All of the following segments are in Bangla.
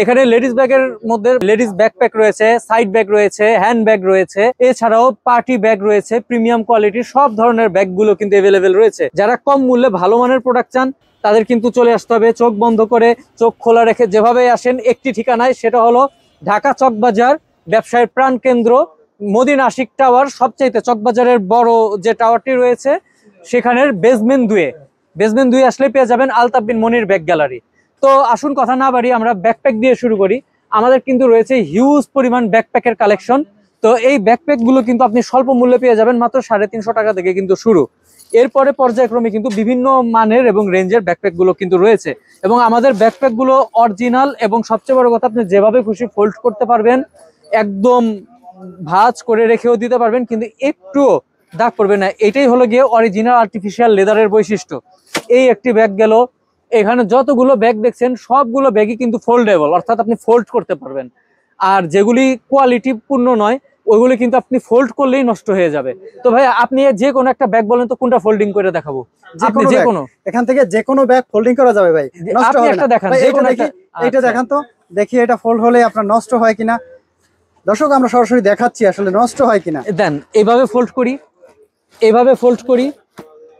এখানে লেডিস ব্যাগের মধ্যে লেডিস ব্যাকপ্যাক রয়েছে, সাইড ব্যাগ রয়েছে, হ্যান্ড ব্যাগ রয়েছে, এছাড়াও পার্টি ব্যাগ রয়েছে। প্রিমিয়াম কোয়ালিটির সব ধরনের ব্যাগগুলো কিন্তু অ্যাভেলেবেল রয়েছে। যারা কম মূল্যে ভালো মানের প্রোডাক্ট চান তাদের কিন্তু চলে আসতে হবে চোখ বন্ধ করে, চোখ খোলা রেখে যেভাবে আসেন একটি ঠিকানায়, সেটা হলো ঢাকা চকবাজার, ব্যবসায়ের প্রাণকেন্দ্র মদিনা আশিক টাওয়ার। সবচাইতে চকবাজারের বড় যে টাওয়ারটি রয়েছে সেখানের বেসমেন্ট 2 আসলে পেয়ে যাবেন আলতাফ বিন মনির ব্যাগ গ্যালারি। তো আসুন কথা না বাড়ি, আমরা ব্যাকপ্যাক দিয়ে শুরু করি। আমাদের কিন্তু রয়েছে হিউজ পরিমাণ ব্যাকপ্যাকের কালেকশন। তো এই ব্যাকপ্যাক গুলো কিন্তু আপনি স্বল্প মূল্যে পেয়ে যাবেন, মাত্র 350 টাকা থেকে কিন্তু শুরু। এরপরে পর্যায়ক্রমে কিন্তু বিভিন্ন মানের এবং রেঞ্জের ব্যাকপ্যাক গুলো কিন্তু রয়েছে, এবং আমাদের ব্যাকপ্যাক গুলো অরিজিনাল, এবং সবচেয়ে বড় কথা আপনি যেভাবে খুশি ফোল্ড করতে পারবেন, একদম ভাঁজ করে রেখেও দিতে পারবেন, কিন্তু একটুও দাগ পড়বে না। এটাই হলো গিয়ে অরিজিনাল আর্টিফিশিয়াল লেদারের বৈশিষ্ট্য। এই একটি ব্যাগ গেল। এখানে যতগুলো ব্যাগ দেখছেন সবগুলো ব্যাগই কিন্তু ফোল্ডেবল, অর্থাৎ আপনি ফোল্ড করতে পারবেন। আর যেগুলি কোয়ালিটি পূর্ণ নয় ওইগুলি কিন্তু আপনি ফোল্ড করলেই নষ্ট হয়ে যাবে। তো ভাই আপনি যে কোনো একটা ব্যাগ বলেন তো কোনটা ফোল্ডিং করে দেখাবো? যে কোনো এখান থেকে যে কোনো ব্যাগ ফোল্ডিং করা যাবে ভাই, নষ্ট আপনি হবে একটা না। দেখান, ভাই, যে এটা কোনো দেখি, একটা। এটা দেখান তো, দেখি এটা ফোল্ড হলে আপনার নষ্ট হয় কিনা। দর্শক আমরা সরাসরি দেখাচ্ছি আসলে নষ্ট হয় কিনা। দেন এইভাবে ফোল্ড করি, এইভাবে ফোল্ড করি,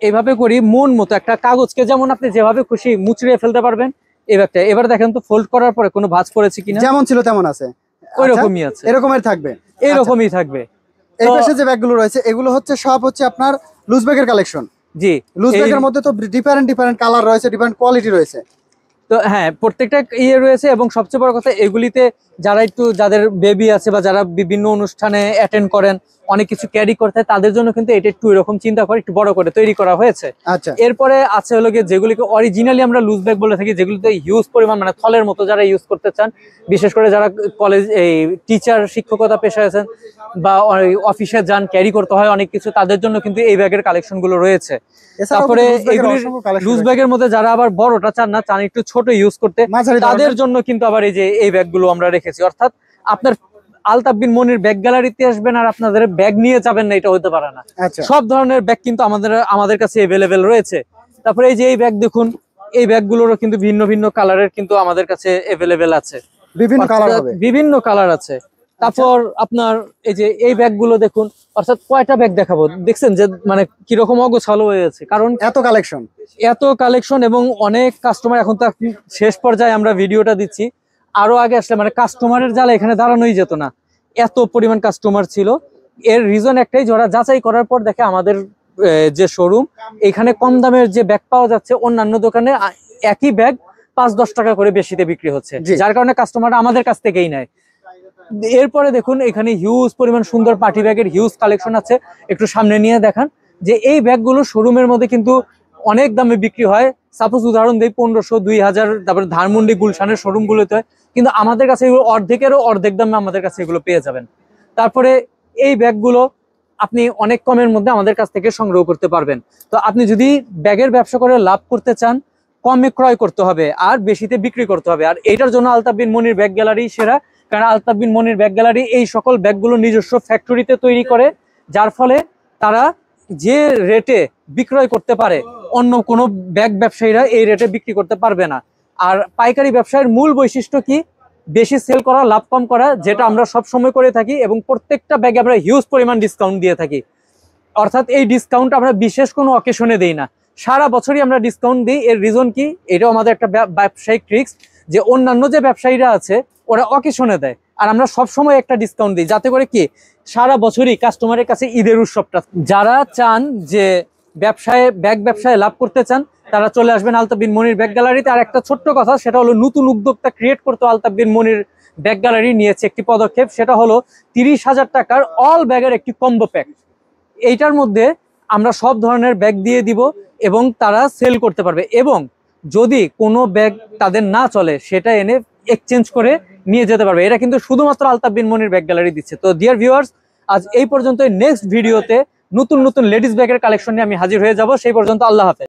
এইভাবে করি মন মতো একটা কাগজকে যেমন আপনি যেভাবে খুশি মুচড়িয়ে ফেলতে পারবেন এই ব্যাগটা। এবার দেখেন তো ফোল্ড করার পরে কোনো ভাঁজ পড়েছে কিনা। যেমন ছিল তেমন আছে, ওই রকমই আছে, এরকমের থাকবে, এইরকমই থাকবে। এই পাশে যে ব্যাগগুলো রয়েছে এগুলো হচ্ছে সব হচ্ছে আপনার লুজ ব্যাগের কালেকশন। জি, লুজ ব্যাগের মধ্যে তো ডিফারেন্ট কালার রয়েছে, ডিফারেন্ট কোয়ালিটি রয়েছে। তো হ্যাঁ, প্রত্যেকটা ইয়ে রয়েছে, এবং সবচেয়ে বড় কথা এগুলিতে যারা একটু যাদের বেবি আছে বা যারা বিভিন্ন অনুষ্ঠানে অ্যাটেন্ড করেন, অনেক কিছু ক্যারি করতে হয়, তাদের জন্য কিন্তু এটা একটু এরকম চিন্তা করে একটু বড় করে তৈরি করা হয়েছে। আচ্ছা, এরপরে আছে হলো গিয়ে যেগুলিকে অরিজিনালি আমরা লুজ ব্যাগ বলে থাকি, যেগুলিতে হিউজ পরিমাণ মানে থলের মতো যারা ইউজ করতে চান, বিশেষ করে যারা কলেজ এই টিচার শিক্ষকতা পেশায় আছেন বা অফিসে যান, ক্যারি করতে হয় অনেক কিছু, তাদের জন্য কিন্তু এই ব্যাগের কালেকশন গুলো রয়েছে। তারপরে এগুলি লুজ ব্যাগের মধ্যে যারা আবার বড়টা চান না, চান একটু ছোট ইউজ করতে, তাদের জন্য কিন্তু আবার এই যে এই ব্যাগগুলো আমরা রেখেছি। অর্থাৎ আপনার আলতাফ বিন মনির ব্যাগ গ্যালারিতে আসবেন আর আপনাদের ব্যাগ নিয়ে যাবেন না, এটা হতে পারে না। সব ধরনের ব্যাগ কিন্তু আমাদের কাছে অ্যাভেলেবেল রয়েছে। তারপরে এই যে এই ব্যাগ দেখুন, এই ব্যাগগুলোরও কিন্তু ভিন্ন ভিন্ন কালারের কিন্তু আমাদের কাছে অ্যাভেলেবেল আছে, বিভিন্ন কালার আছে। তারপর আপনার এই যে এই ব্যাগগুলো দেখুন, অর্থাৎ কয়টা ব্যাগ দেখাবো দেখছেন যে মানে কিরকম অগোছালো হয়েছে, কারণ এত কালেকশন এবং অনেক কাস্টমার। এখন তো শেষ পর্যায়ে আমরা ভিডিওটা দিচ্ছি, আরো আগে আসলে মানে কাস্টমারের জ্বালা এখানে দাঁড়ানোই যেত না, এত পরিমাণ কাস্টমার ছিল। এর রিজন একটাই, যারা যাচাই করার পর দেখে আমাদের যে শোরুম, এখানে কম দামের যে ব্যাগ পাওয়া যাচ্ছে অন্যান্য দোকানে একই ব্যাগ 5-10 টাকা করে বেশিতে বিক্রি হচ্ছে, যার কারণে কাস্টমাররা আমাদের কাছ থেকেই নেয়। এরপরে দেখুন এখানে হিউজ পরিমাণ সুন্দর পার্টি ব্যাগের হিউজ কালেকশন আছে। একটু সামনে নিয়ে দেখান যে এই ব্যাগগুলো শোরুমের মধ্যে কিন্তু অনেক দামে বিক্রি হয়। সাপোজ উদাহরণ দিই 1500, 2000, তারপরে ধানমন্ডি গুলশানের শোরুম গুলোতে হয়, কিন্তু আমাদের কাছে এগুলো অর্ধেকেরও অর্ধেক দামে আমাদের কাছে এগুলো পেয়ে যাবেন। তারপরে এই ব্যাগগুলো আপনি অনেক কমের মধ্যে আমাদের কাছ থেকে সংগ্রহ করতে পারবেন। তো আপনি যদি ব্যাগের ব্যবসা করে লাভ করতে চান, কমে ক্রয় করতে হবে আর বেশিতে বিক্রি করতে হবে। আর এইটার জন্য আলতাফ বিন মনির ব্যাগ গ্যালারি সেরা, কারণ আলতাফ বিন মনির ব্যাগ গ্যালারি এই সকল ব্যাগগুলো নিজস্ব ফ্যাক্টরিতে তৈরি করে, যার ফলে তারা যে রেটে বিক্রয় করতে পারে অন্য কোনো ব্যাগ ব্যবসায়ীরা এই রেটে বিক্রি করতে পারবে না। আর পাইকারি ব্যবসায়ের মূল বৈশিষ্ট্য কি? বেশি সেল করা, লাভ কম করা, যেটা আমরা সব সময় করে থাকি, এবং প্রত্যেকটা ব্যাগে আমরা হিউজ পরিমাণ ডিসকাউন্ট দিয়ে থাকি। অর্থাৎ এই ডিসকাউন্ট আমরা বিশেষ কোনো অকেশনে দেই না, সারা বছরই আমরা ডিসকাউন্ট দিই। এর রিজন কি? এটাও আমাদের একটা ব্যবসায়িক ট্রিক্স, যে অন্যান্য যে ব্যবসায়ীরা আছে ওরা অকেশনে দেয়, আর আমরা সব সময় একটা ডিসকাউন্ট দিই, যাতে করে কি সারা বছরই কাস্টমারের কাছে ঈদের উৎসবটা। যারা চান যে ব্যাগ ব্যবসায় লাভ করতে চান, তারা চলে আসবেন আলতাফ বিন মনির ব্যাগ গ্যালারিতে। আর একটা ছোট্ট কথা, সেটা হলো নতুন উদ্যোক্তা ক্রিয়েট করতে আলতাফ বিন মনির ব্যাগ গ্যালারি নিয়েছে একটি পদক্ষেপ, সেটা হলো 30,000 টাকার অল ব্যাগের একটি কম্বো প্যাক। এইটার মধ্যে আমরা সব ধরনের ব্যাগ দিয়ে দিব এবং তারা সেল করতে পারবে, এবং যদি কোনো ব্যাগ তাদের না চলে সেটা এনে এক্সচেঞ্জ করে নিয়ে যেতে পারবে। এটা কিন্তু শুধুমাত্র আলতাফ বিন মনির ব্যাগ গ্যালারি দিচ্ছে। তো ডিয়ার ভিউয়ার্স, আজ এই পর্যন্ত। নেক্সট ভিডিওতে নতুন নতুন লেডিস ব্যাগের কালেকশন নিয়ে আমি হাজির হয়ে যাব। সেই পর্যন্ত আল্লাহ হাফেজ।